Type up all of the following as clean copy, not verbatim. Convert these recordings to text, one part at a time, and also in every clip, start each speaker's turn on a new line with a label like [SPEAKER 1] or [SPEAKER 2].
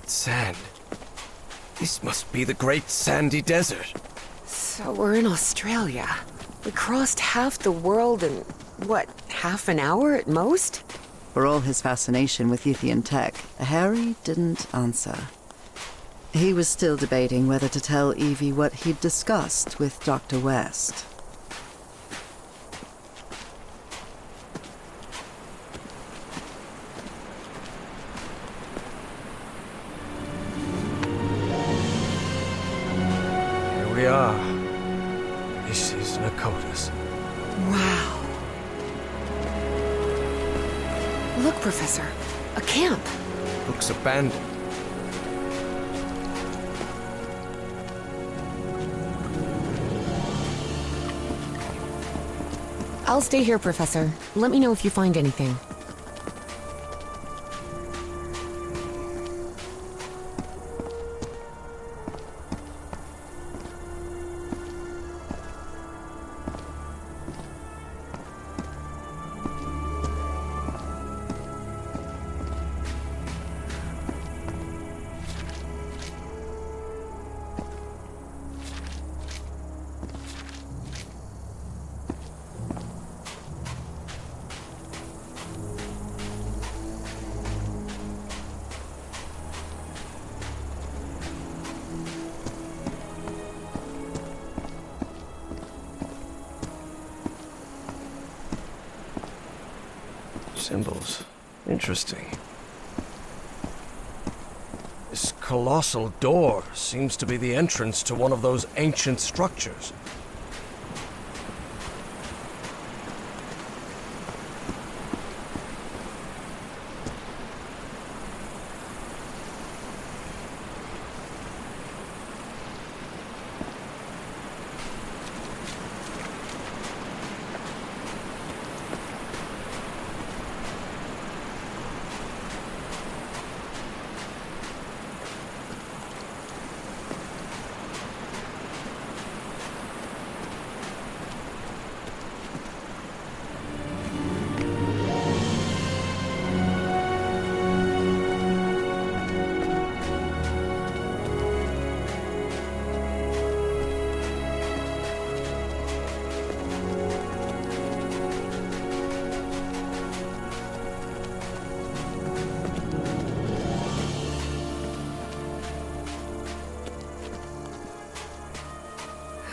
[SPEAKER 1] white sand. This must be the Great Sandy Desert.
[SPEAKER 2] So we're in Australia. We crossed half the world in, what, half an hour at most?
[SPEAKER 3] For all his fascination with Yithian tech, Harry didn't answer. He was still debating whether to tell Evie what he'd discussed with Dr. West.
[SPEAKER 1] Here we are. This is Pnakotus.
[SPEAKER 2] Wow. Look, Professor. A camp.
[SPEAKER 1] Looks abandoned.
[SPEAKER 2] I'll stay here, Professor. Let me know if you find anything.
[SPEAKER 1] Symbols. Interesting. This colossal door seems to be the entrance to one of those ancient structures.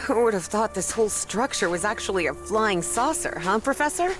[SPEAKER 2] Who would have thought this whole structure was actually a flying saucer, huh, Professor?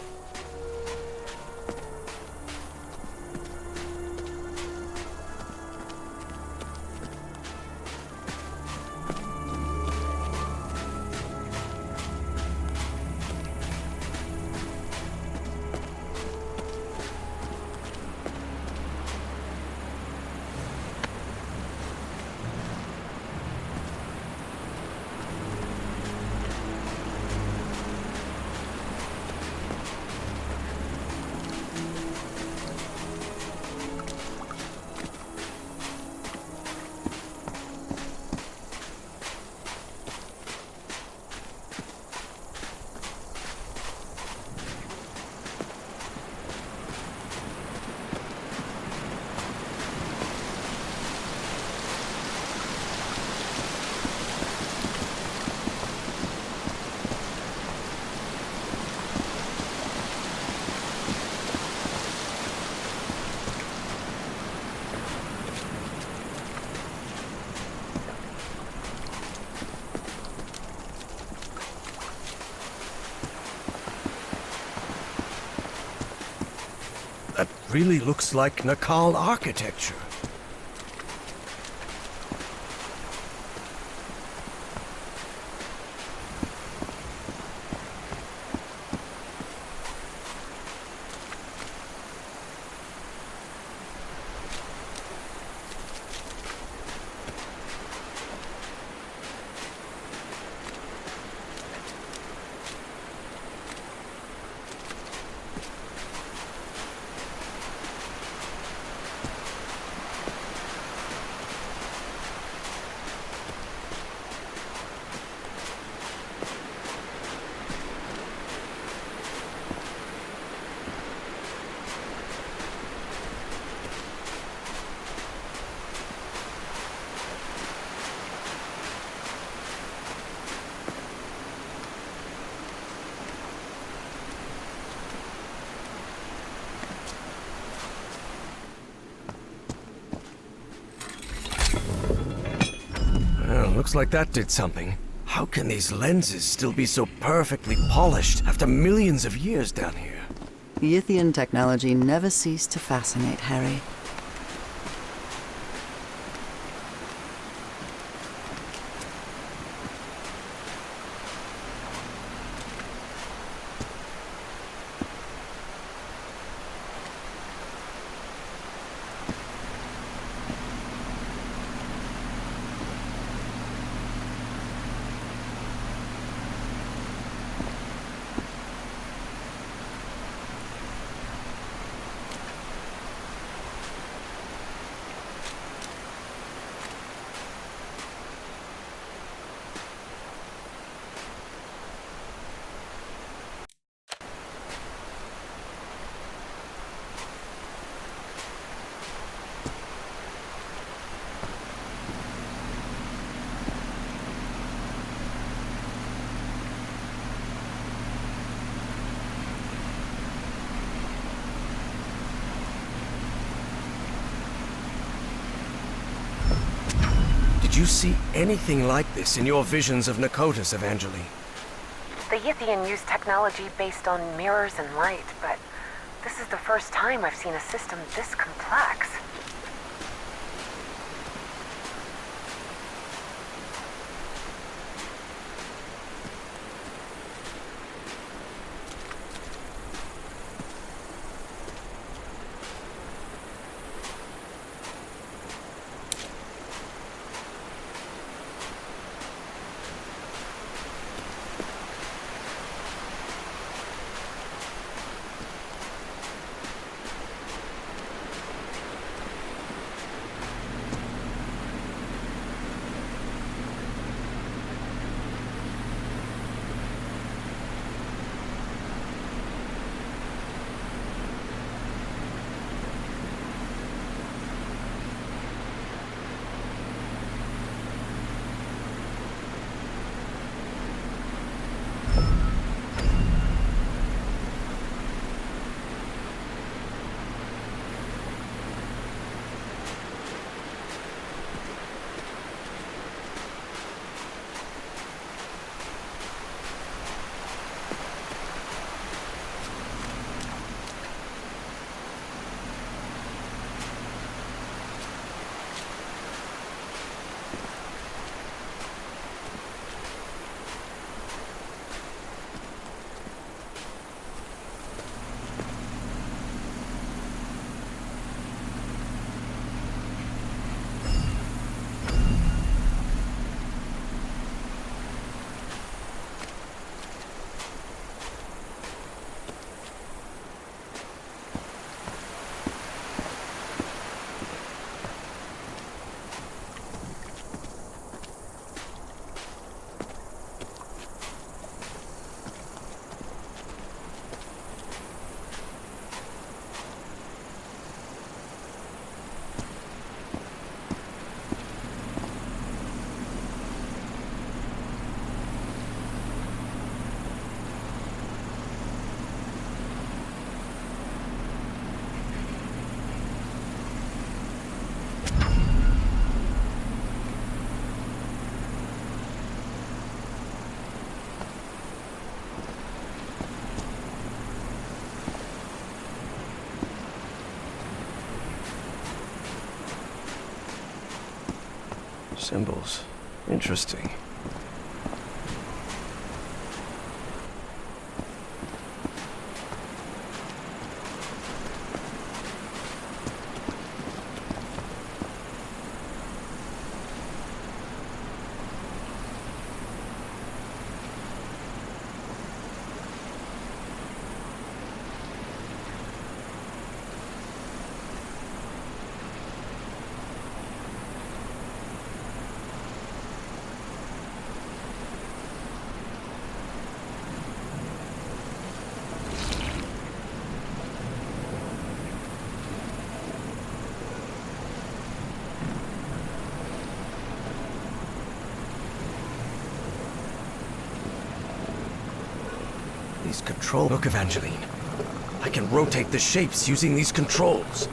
[SPEAKER 1] That really looks like Nakal architecture. Looks like that did something. How can these lenses still be so perfectly polished after millions of years down here?
[SPEAKER 3] Yithian technology never ceased to fascinate Harry.
[SPEAKER 1] Did you see anything like this in your visions of Pnakotus, Evangeline?
[SPEAKER 2] The Yithian use technology based on mirrors and light, but this is the first time I've seen a system this complex.
[SPEAKER 1] Symbols. Interesting. These controls. Look, Evangeline. I can rotate the shapes using these controls.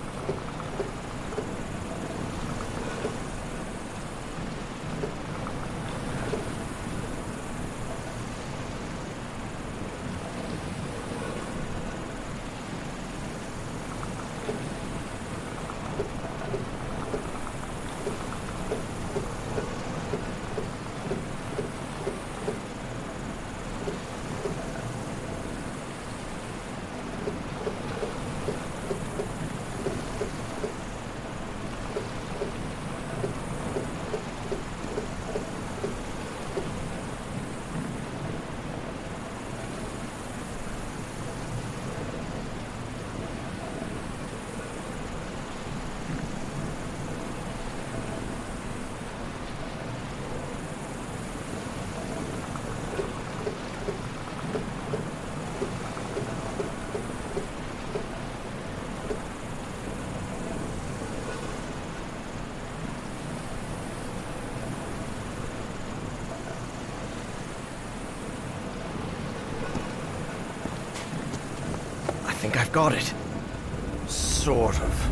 [SPEAKER 1] I've got it. Sort of.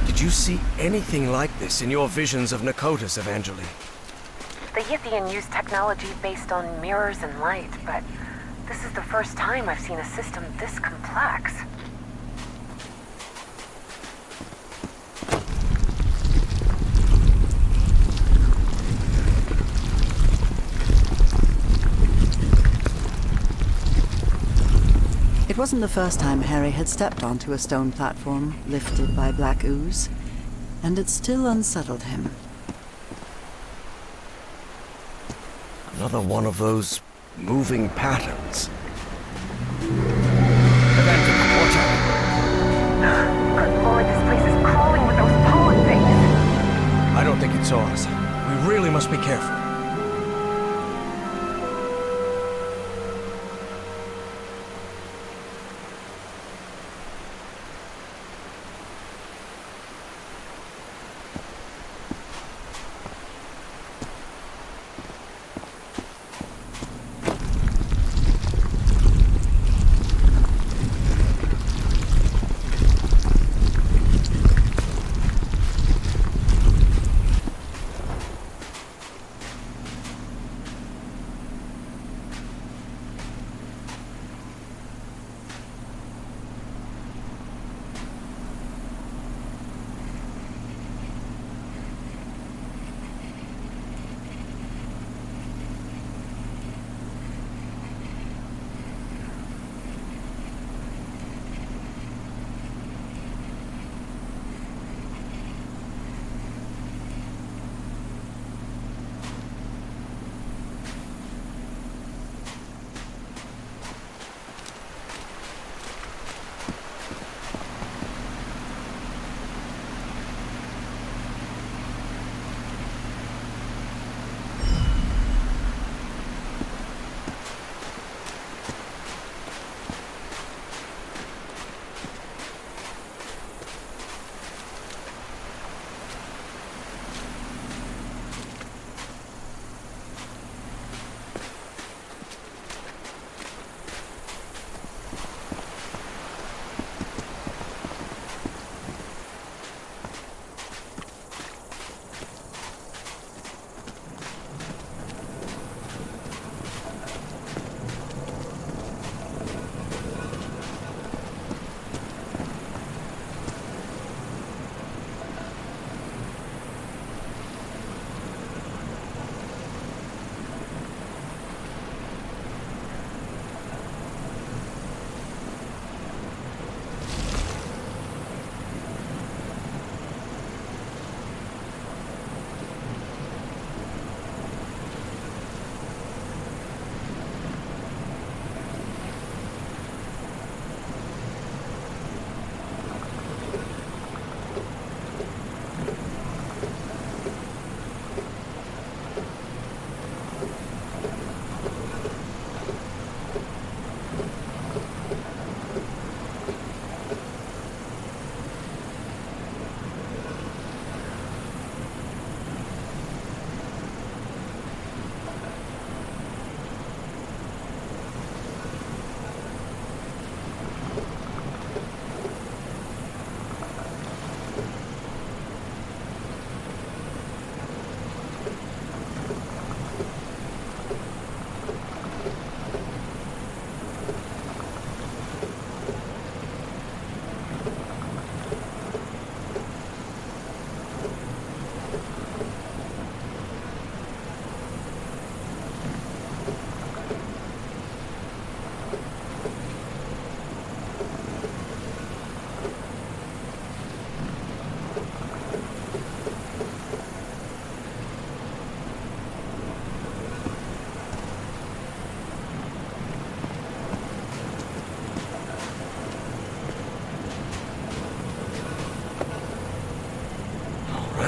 [SPEAKER 1] Did you see anything like this in your visions of Pnakotus, Evangeline?
[SPEAKER 2] The Yithian use technology based on mirrors and light, but this is the first time I've seen a system this complex.
[SPEAKER 3] It wasn't the first time Harry had stepped onto a stone platform lifted by black ooze, and it still unsettled him.
[SPEAKER 1] Another one of those moving patterns. Evangeline, watch out!
[SPEAKER 2] Good lord, this place is crawling with those pollen things.
[SPEAKER 1] I don't think it saw us. We really must be careful.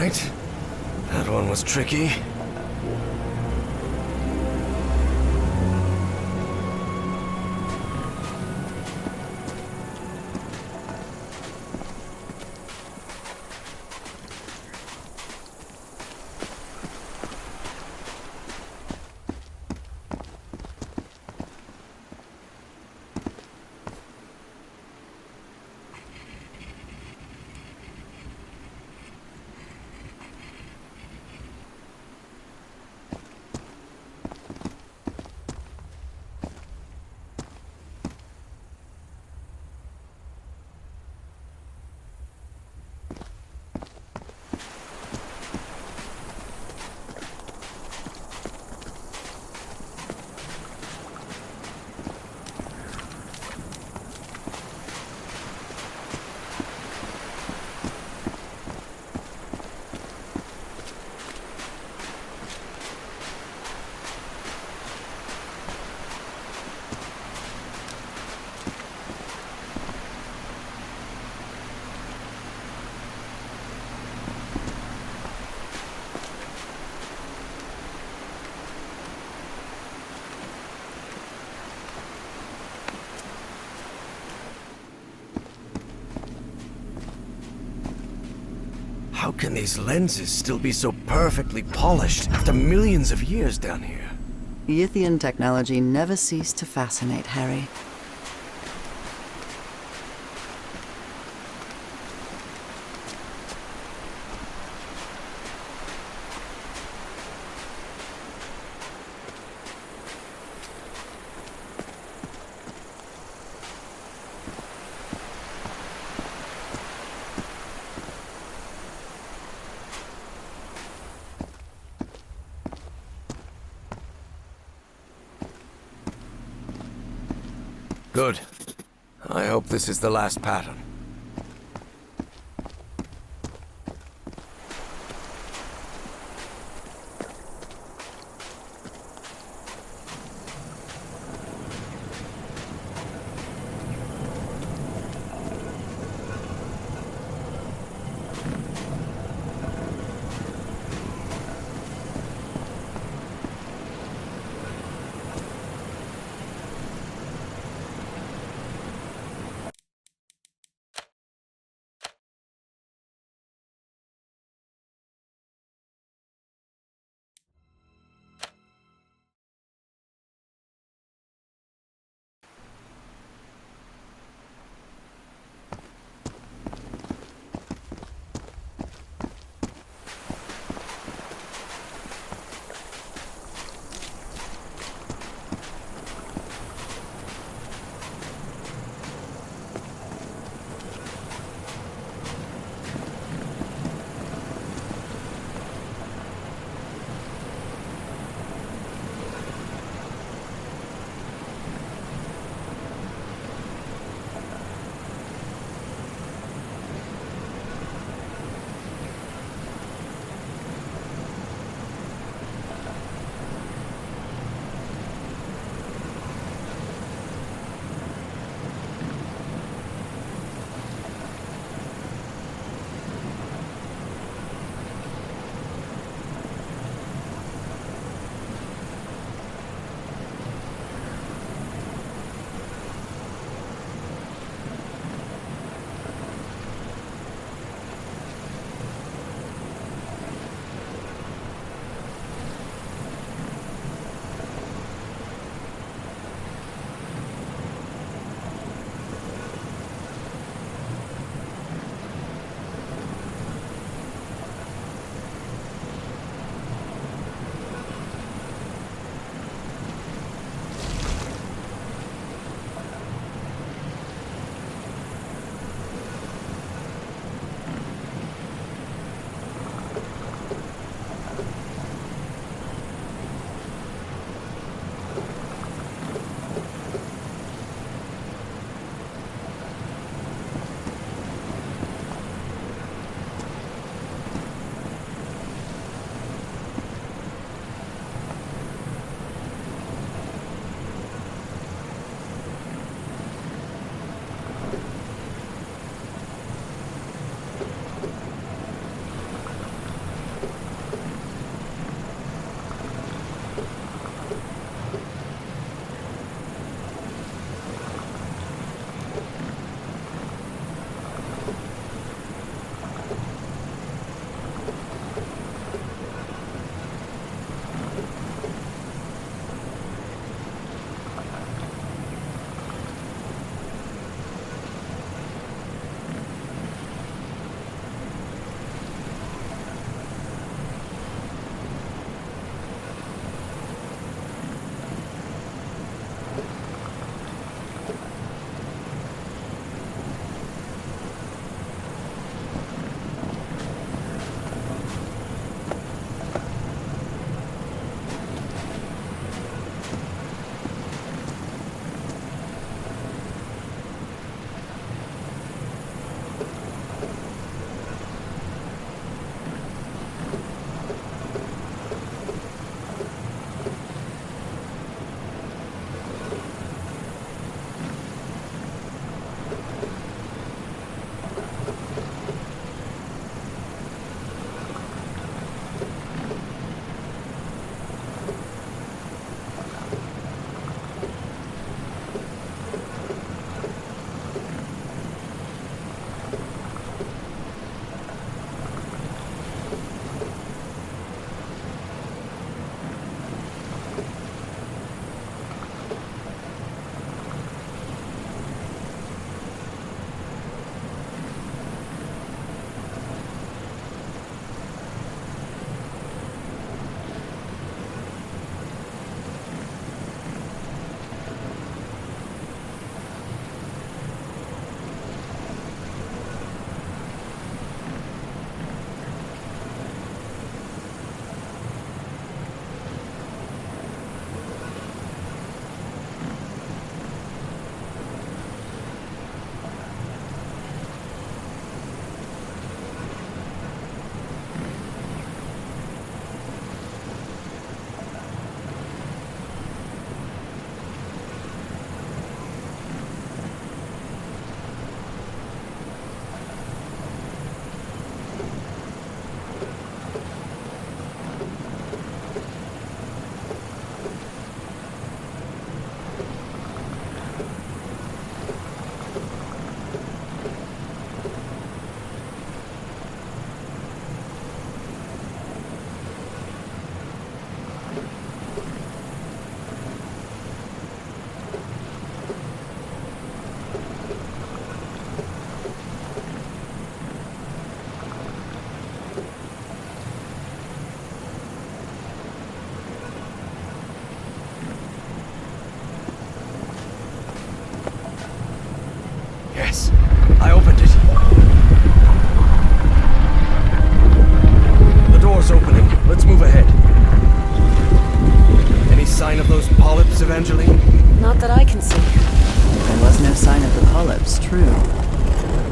[SPEAKER 1] right. That one was tricky. How can these lenses still be so perfectly polished after millions of years down here?
[SPEAKER 3] Yithian technology never ceased to fascinate Harry.
[SPEAKER 1] Good. I hope this is the last pattern.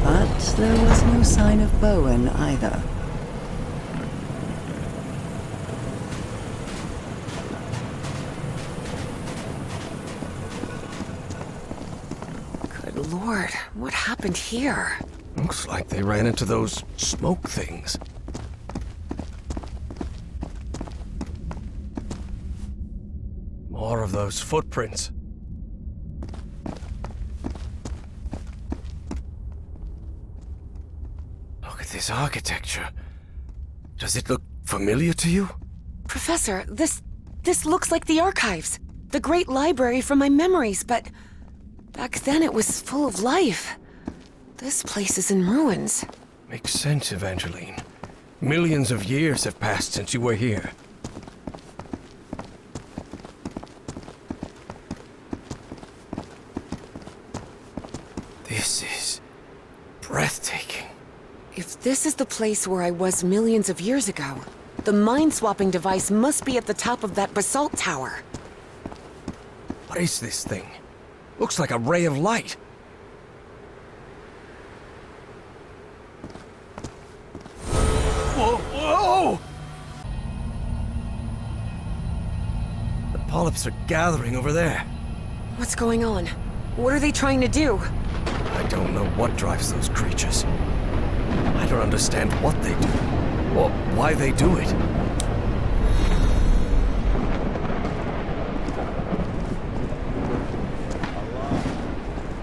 [SPEAKER 3] But there was no sign of Bowen either.
[SPEAKER 2] Good lord, what happened here?
[SPEAKER 1] Looks like they ran into those smoke things. More of those footprints. Look at this architecture. Does it look familiar to you?
[SPEAKER 2] Professor, this looks like the archives. The great library from my memories, but back then it was full of life. This place is in ruins.
[SPEAKER 1] Makes sense, Evangeline. Millions of years have passed since you were here. This is breathtaking.
[SPEAKER 2] If this is the place where I was millions of years ago, the mind-swapping device must be at the top of that basalt tower.
[SPEAKER 1] What is this thing? Looks like a ray of light. Whoa, whoa! The polyps are gathering over there.
[SPEAKER 2] What's going on? What are they trying to do?
[SPEAKER 1] I don't know what drives those creatures. I don't understand what they do, or why they do it.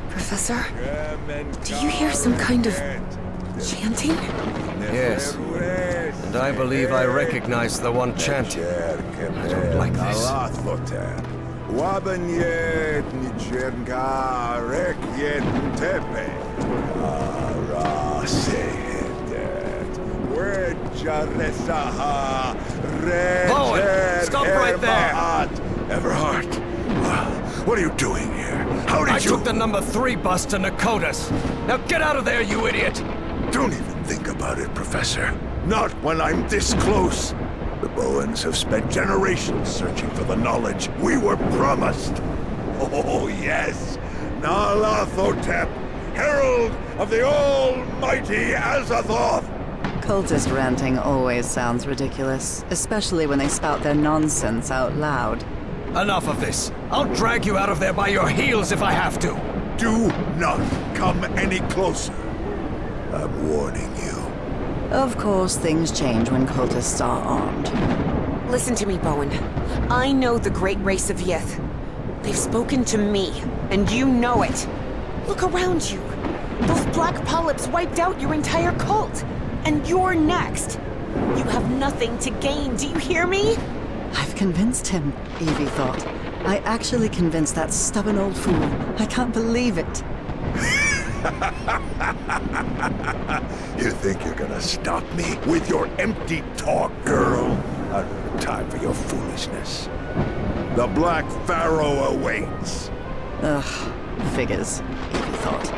[SPEAKER 2] Professor? Do you hear some kind of chanting?
[SPEAKER 1] Yes, and I believe I recognize the one chanting. I don't like this. Bowen, stop right there!
[SPEAKER 4] Everhart, what are you doing here? How did
[SPEAKER 1] I
[SPEAKER 4] you...
[SPEAKER 1] took the number 3 bus to Pnakotus. Now get out of there, you idiot!
[SPEAKER 4] Don't even think about it, Professor. Not when I'm this close. The Bowens have spent generations searching for the knowledge we were promised. Oh, yes! Nyarlathotep, herald of the almighty Azathoth!
[SPEAKER 3] Cultist ranting always sounds ridiculous, especially when they spout their nonsense out loud.
[SPEAKER 1] Enough of this. I'll drag you out of there by your heels if I have to.
[SPEAKER 4] Do not come any closer. I'm warning you.
[SPEAKER 3] Of course, things change when cultists are armed.
[SPEAKER 2] Listen to me, Bowen. I know the great race of Yith. They've spoken to me, and you know it. Look around you. Those black polyps wiped out your entire cult. And you're next. You have nothing to gain, do you hear me?
[SPEAKER 3] I've convinced him, Evie thought. I actually convinced that stubborn old fool. I can't believe it.
[SPEAKER 4] You think you're gonna stop me with your empty talk, girl? I don't have time for your foolishness. The Black Pharaoh awaits.
[SPEAKER 3] Ugh, figures, Evie thought.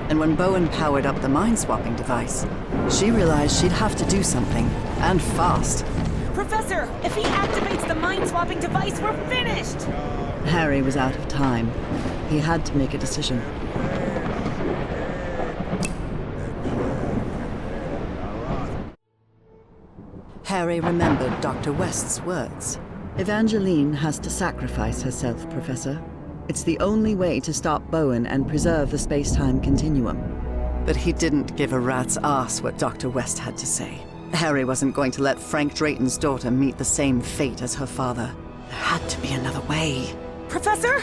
[SPEAKER 3] And when Bowen powered up the mind-swapping device, she realized she'd have to do something, and fast.
[SPEAKER 2] Professor, if he activates the mind-swapping device, we're finished!
[SPEAKER 3] Harry was out of time. He had to make a decision. Harry remembered Dr. West's words. Evangeline has to sacrifice herself, Professor. It's the only way to stop Bowen and preserve the space-time continuum. But he didn't give a rat's ass what Dr. West had to say. Harry wasn't going to let Frank Drayton's daughter meet the same fate as her father. There had to be another way.
[SPEAKER 2] Professor?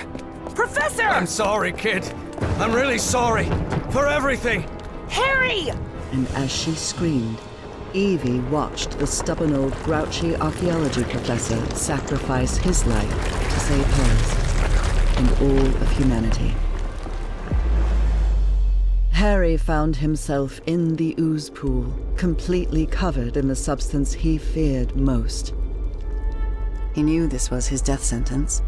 [SPEAKER 2] Professor!
[SPEAKER 1] I'm sorry, kid. I'm really sorry. For everything.
[SPEAKER 2] Harry!
[SPEAKER 3] And as she screamed, Evie watched the stubborn old grouchy archaeology professor sacrifice his life to save hers. And all of humanity. Harry found himself in the ooze pool, completely covered in the substance he feared most. He knew this was his death sentence,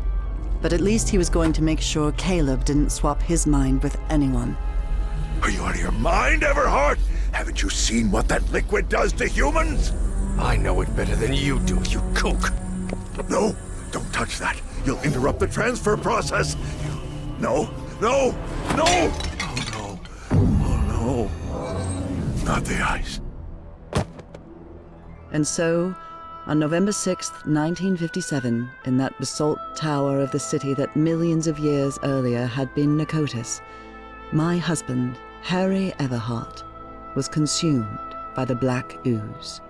[SPEAKER 3] but at least he was going to make sure Caleb didn't swap his mind with anyone.
[SPEAKER 4] Are you out of your mind, Everhart? Haven't you seen what that liquid does to humans?
[SPEAKER 1] I know it better than you do, you kook.
[SPEAKER 4] No, don't touch that. You'll interrupt the transfer process. No, no, no! Oh no, oh no. of the ice.
[SPEAKER 3] And so, on November 6th, 1957, in that basalt tower of the city that millions of years earlier had been Pnakotus, my husband, Harry Everhart, was consumed by the black ooze.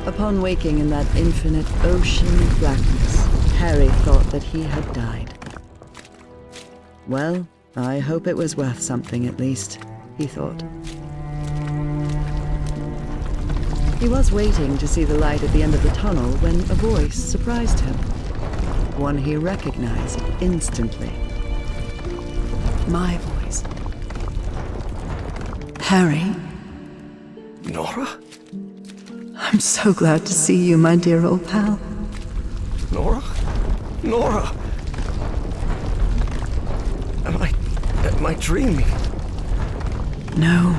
[SPEAKER 3] Upon waking in that infinite ocean of blackness, Harry thought that he had died. Well, I hope it was worth something at least, he thought. He was waiting to see the light at the end of the tunnel when a voice surprised him. One he recognized instantly. My voice. Harry?
[SPEAKER 1] Nora?
[SPEAKER 3] I'm so glad to see you, my dear old pal.
[SPEAKER 1] Nora? Nora! Am I dreaming?
[SPEAKER 3] No,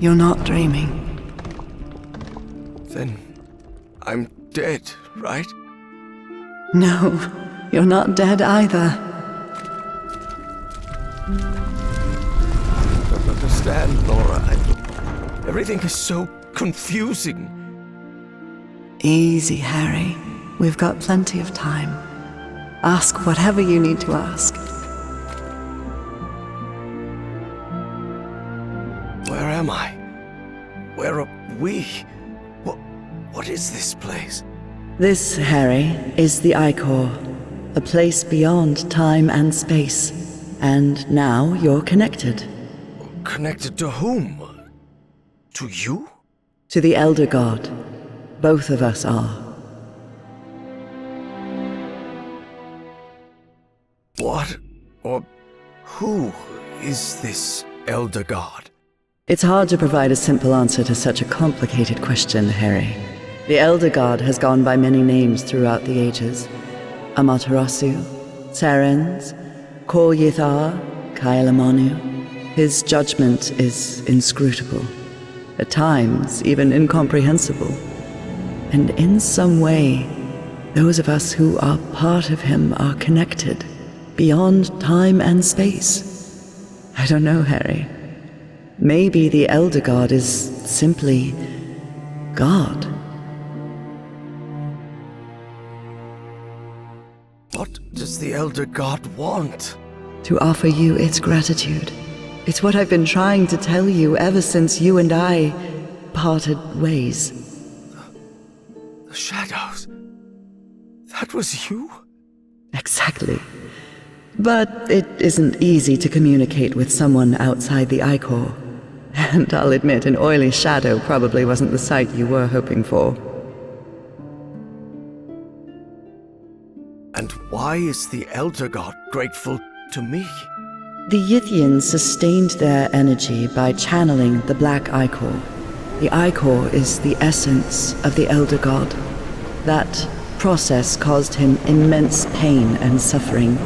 [SPEAKER 3] you're not dreaming.
[SPEAKER 1] Then I'm dead, right?
[SPEAKER 3] No, you're not dead either.
[SPEAKER 1] I don't understand, Nora. Everything is so confusing.
[SPEAKER 3] Easy, Harry. We've got plenty of time. Ask whatever you need to ask.
[SPEAKER 1] Where am I? Where are we? What is this place?
[SPEAKER 3] This, Harry, is the Icor, a place beyond time and space. And now you're connected.
[SPEAKER 1] Connected to whom? To you?
[SPEAKER 3] To the Elder God. Both of us are.
[SPEAKER 1] What or who is this Elder God?
[SPEAKER 3] It's hard to provide a simple answer to such a complicated question, Harry. The Elder God has gone by many names throughout the ages. Amaterasu, Terens, Kor Yithar, Kailamanu. His judgment is inscrutable, at times even incomprehensible. And in some way, those of us who are part of him are connected, beyond time and space. I don't know, Harry. Maybe the Elder God is simply God.
[SPEAKER 1] What does the Elder God want?
[SPEAKER 3] To offer you its gratitude. It's what I've been trying to tell you ever since you and I parted ways.
[SPEAKER 1] The shadows. That was you?
[SPEAKER 3] Exactly. But it isn't easy to communicate with someone outside the Icor. And I'll admit, an oily shadow probably wasn't the sight you were hoping for.
[SPEAKER 1] And why is the Elder God grateful to me?
[SPEAKER 3] The Yithians sustained their energy by channeling the Black Icor. The Icor is the essence of the Elder God. That process caused him immense pain and suffering,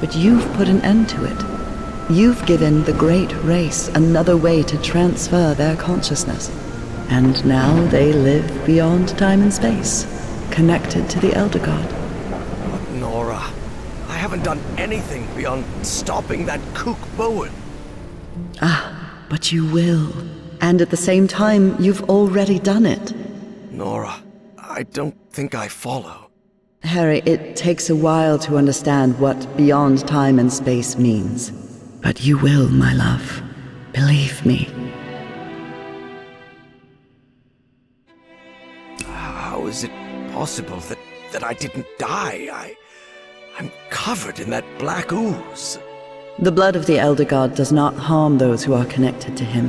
[SPEAKER 3] but you've put an end to it. You've given the great race another way to transfer their consciousness. And now they live beyond time and space, connected to the Elder God.
[SPEAKER 1] But Nora, I haven't done anything beyond stopping that kook Bowen.
[SPEAKER 3] Ah, but you will. And at the same time, you've already done it.
[SPEAKER 1] Nora, I don't think I follow.
[SPEAKER 3] Harry, it takes a while to understand what beyond time and space means. But you will, my love. Believe me.
[SPEAKER 1] How is it possible that I didn't die? I'm covered in that black ooze.
[SPEAKER 3] The blood of the Elder God does not harm those who are connected to him.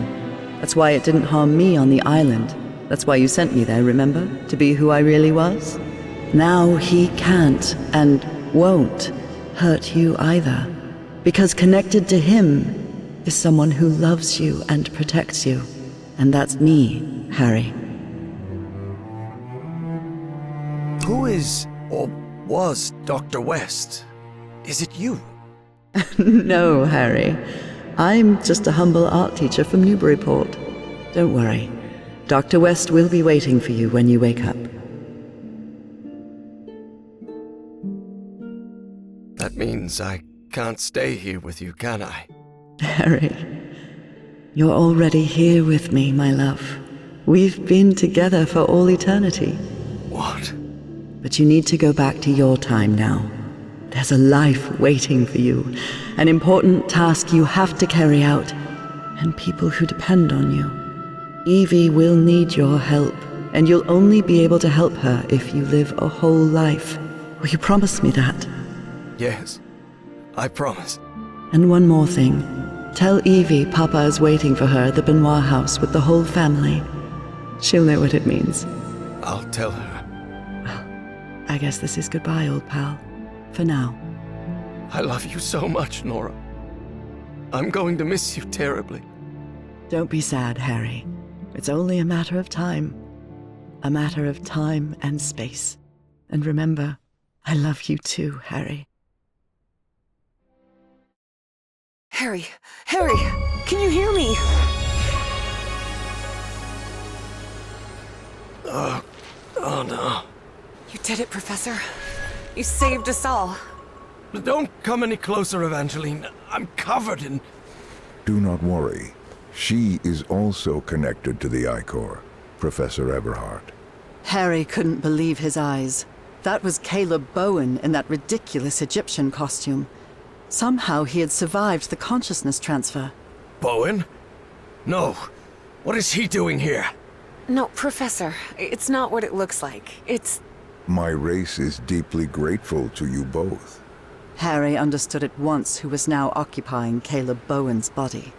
[SPEAKER 3] That's why it didn't harm me on the island. That's why you sent me there, remember? To be who I really was? Now he can't and won't hurt you either. Because connected to him is someone who loves you and protects you. And that's me, Harry.
[SPEAKER 1] Who is, or was, Dr. West? Is it you?
[SPEAKER 3] No, Harry. I'm just a humble art teacher from Newburyport. Don't worry. Dr. West will be waiting for you when you wake up.
[SPEAKER 1] That means I can't stay here with you, can I?
[SPEAKER 3] Harry, you're already here with me, my love. We've been together for all eternity.
[SPEAKER 1] What?
[SPEAKER 3] But you need to go back to your time now. There's a life waiting for you, an important task you have to carry out, and people who depend on you. Evie will need your help, and you'll only be able to help her if you live a whole life. Will you promise me that?
[SPEAKER 1] Yes, I promise.
[SPEAKER 3] And one more thing. Tell Evie Papa is waiting for her at the Benoit house with the whole family. She'll know what it means.
[SPEAKER 1] I'll tell her.
[SPEAKER 3] I guess this is goodbye, old pal. For now.
[SPEAKER 1] I love you so much, Nora. I'm going to miss you terribly.
[SPEAKER 3] Don't be sad, Harry. It's only a matter of time. A matter of time and space. And remember, I love you too, Harry.
[SPEAKER 2] Harry! Harry! Can you hear me?
[SPEAKER 1] Oh no.
[SPEAKER 2] You did it, Professor. You saved us all.
[SPEAKER 1] Don't come any closer, Evangeline. I'm covered in...
[SPEAKER 4] Do not worry. She is also connected to the Ichor, Professor Everhart.
[SPEAKER 3] Harry couldn't believe his eyes. That was Caleb Bowen in that ridiculous Egyptian costume. Somehow he had survived the consciousness transfer.
[SPEAKER 1] Bowen? No. What is he doing here?
[SPEAKER 2] No, Professor. It's not what it looks like. It's...
[SPEAKER 4] My race is deeply grateful to you both.
[SPEAKER 3] Harry understood at once who was now occupying Caleb Bowen's body.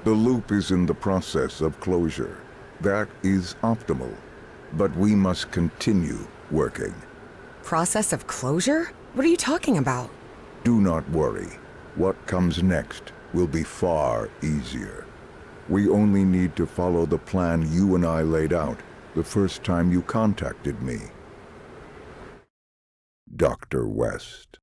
[SPEAKER 4] The loop is in the process of closure. That is optimal. But we must continue working.
[SPEAKER 2] Process of closure? What are you talking about?
[SPEAKER 4] Do not worry. What comes next will be far easier. We only need to follow the plan you and I laid out the first time you contacted me. Dr. West.